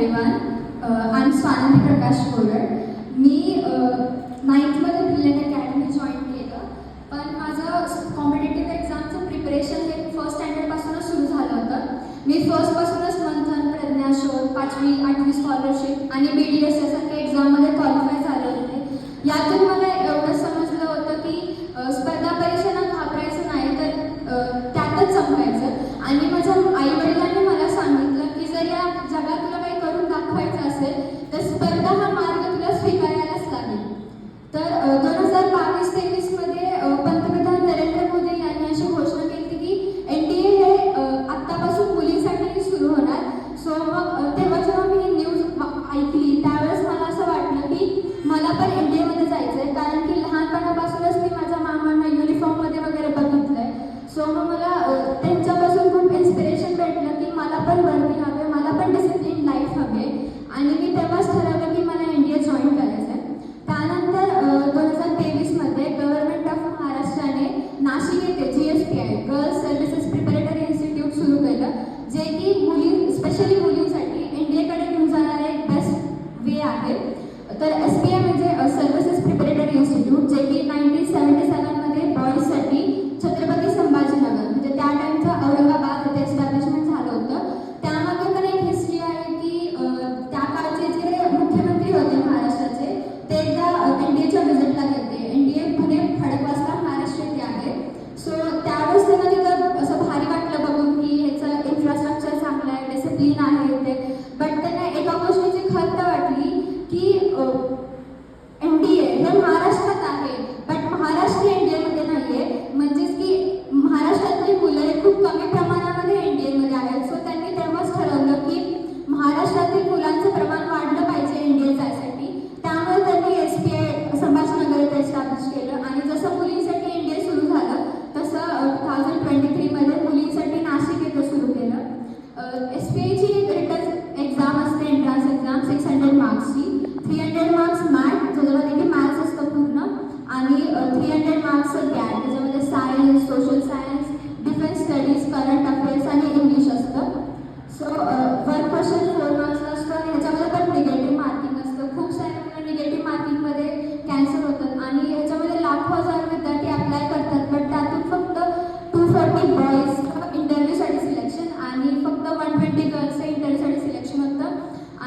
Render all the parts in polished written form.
everyone. I'm Swanandi Prakash Korar. Me 9th मध्ये brilliant academy join केलं, पण माझं कॉम्पिटेटिव्ह एक्झामचं प्रिपरेशन हे फर्स्ट स्टँडर्डपासूनच सुरू झालं होतं. मी फर्स्टपासूनच मंथन, प्रज्ञा शोध, 5वी 8वी स्कॉलरशिप आणि BDS यासारख्या एक्झाममध्ये क्वालिफाय झाले होते. यातून मला एवढं समजलं होतं की स्पर्धा परीक्षांना घाबरायचं नाही, तर त्यातच चमकायचं. आणि माझ्या आईवडिलांनी मला सांगितलं की जर या जगात तुला काही करून दाखवायचं असेल तर स्पर्धा हा मार्ग तुला स्वीकारायलाच लागेल. तर 2022-23 मध्ये पंतप्रधान नरेंद्र मोदी यांनी अशी घोषणा केली की NDA हे आत्तापासून मुलींसाठी सुरू होणार. सो मग तेव्हा जेव्हा मी ही न्यूज ऐकली त्यावेळेस मला असं वाटलं की मला पण NDA मध्ये जायचं आहे, कारण की लहानपणापासूनच मी माझ्या मामांना युनिफॉर्ममध्ये वगैरे बघितलं आहे. सो मग मला त्यांच्यापासून खूप इन्स्पिरेशन भेटलं की मला पण वर्दी हवे, मला पण डिसिप्लिन लाईफ हवे. आणि मी तेव्हाच ठरवलं की मला NDA जॉईन करायचं आहे. त्यानंतर 2023 मध्ये गव्हर्नमेंट ऑफ महाराष्ट्राने नाशिक येथे GSPI girls services preparatory institute सुरू केलं, जे की स्पेशली मुलींसाठी NDAकडे घेऊन जाणारे एक बेस्ट वे आहे. तर SPI म्हणजे सर्व्हिसेस प्रिपरेटरी इन्स्टिट्यूट, जे की 1977 मध्ये बॉईजसाठी छत्रपती संभाजीनगर म्हणजे त्या टाइमचं औरंगाबाद येथे एस्टॅब्लिशमेंट झालं होतं. त्यामागे पण एक हिस्ट्री आहे की त्या काळचे जे मुख्यमंत्री होते महाराष्ट्राचे ते एकदा NDAच्या व्हिजिटला गेले. NDA पुणे खडकवासला महाराष्ट्र येथे आहे. सो त्यावेळेस त्यांना तिथं असं भारी वाटलं बघून की ह्याचं इन्फ्रास्ट्रक्चर चांगलं आहे, डिसिप्लिन आहे इथे. बट त्यांना एका गोष्टीची खंत वाटली की NDA हे महाराष्ट्रात आहे, बट महाराष्ट्र NDAमध्ये नाही आहे. म्हणजेच की महाराष्ट्रातली मुलं हे खूप कमी प्रमाणामध्ये NDAमध्ये आहेत. सो त्यांनी तेव्हाच ठरवलं की महाराष्ट्रातील मुलांचं प्रमाण वाढलं पाहिजे NDA जायसाठी. त्यामुळे त्यांनी SPI संभाजीनगर येथे एस्टॅब्लिश केलं. आणि जसं मुलींसाठी NDA सुरू झालं तसं 2023 मध्ये मुलींसाठी नाशिक येथे सुरू केलं. SPIची एक रिटर्न एक्झाम असते, एंट्रन्स एक्झाम 600 मार्क्सची. 300 मार्क्स मॅथ, ज्याच्यामध्ये की मॅथ्स असतं पूर्ण, आणि 300 मार्क्स गॅट, त्याच्यामध्ये science, social science, defence studies, current affairs आणि इंग्लिश असतं. सो वन क्वेश्चन 4 मार्क्सला असतं आणि ह्याच्यामध्ये पण निगेटिव्ह मार्किंग असतं. खूप सारे मुलं निगेटिव्ह मार्किंगमध्ये कॅन्सल होतात आणि ह्याच्यामध्ये लाखो हजार विद्यार्थी अप्लाय करतात, बट त्यातून फक्त 240 बॉईज इंटरव्ह्यूसाठी सिलेक्शन आणि फक्त 120 गर्ल्सचं इंटरव्ह्यूसाठी सिलेक्शन होतं.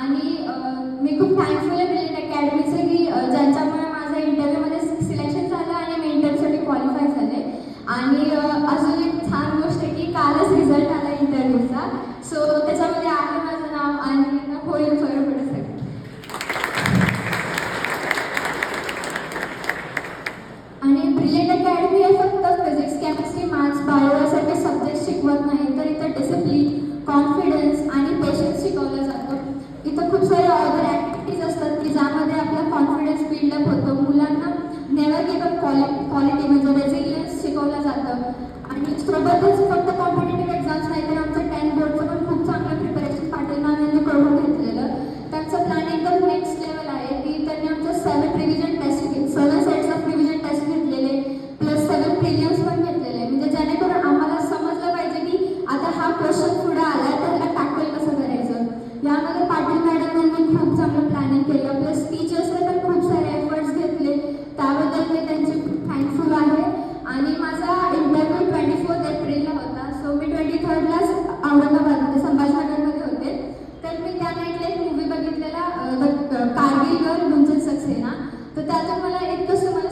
आणि मी खूप थँकफुल आहे ब्रिलियंट अकॅडमीचं की ज्यांच्यामुळे माझं इंटरव्ह्यूमध्ये सिलेक्शन झालं आणि मी इंटरव्ह्यूसाठी क्वालिफाय झाले. आणि अजून एक छान गोष्ट आहे की कालच रिझल्ट आला इंटरव्ह्यूचा. सो त्याच्यामध्ये आहे माझं नाव आणि होईल फरक पडत सगळं. आणि ब्रिलियंट अकॅडमी हे फक्त फिजिक्स, केमिस्ट्री, मॅथ्स, बायो यासारखे सब्जेक्ट शिकवत नाही, तर इथं डिसिप्लिन, कॉन्फिडन्स आणि पेशन्स शिकवलं जातं. इथं खूप सारे अदर ॲक्टिव्हिटीज असतात की ज्यामध्ये आपला कॉन्फिडन्स बिल्डअप होतो. मुलांना नेव्हर गिव्ह अप क्वालिटी म्हणजे रेझिलियन्स शिकवलं जातं. आणि सोबतच फक्त कॉम्पिटेटिव्ह एक्झाम्स नाही तर आमचं 10th बोर्डचं पण खूप चांगलं प्रिपरेशन पाटील मॅम यांनी करून घेतलेलं. त्यांचं प्लॅन एकदम नेक्स्ट लेवल आहे की त्यांनी आमचं 7 revision test 7 sets of revision test घेतलेले, प्लस 7 प्रिलियम्स पण घेतलेले, म्हणजे जेणेकरून आम्हाला समजलं पाहिजे की आता हा क्वेश्चन पुढे आला तर त्याला टॅकल कसं करायचं. यामध्ये पाटील मॅडम यांनी खूप चांगलं प्लॅनिंग केलं, प्लस टीचर्सने पण खूप सारे एफर्ट्स घेतले. त्याबद्दल मी त्यांची खूप थँकफुल आहे. आणि माझा इंटरव्ह्यू 24 एप्रिलला होता. सो मी 23rdलाच औरंगाबादमध्ये संभाजीनगरमध्ये होते. तर मी त्या नाईटला एक मूवी बघितलेला कारगिल गर्ल म्हणजे सक्सेना. तर त्यातून मला इतकंसं मला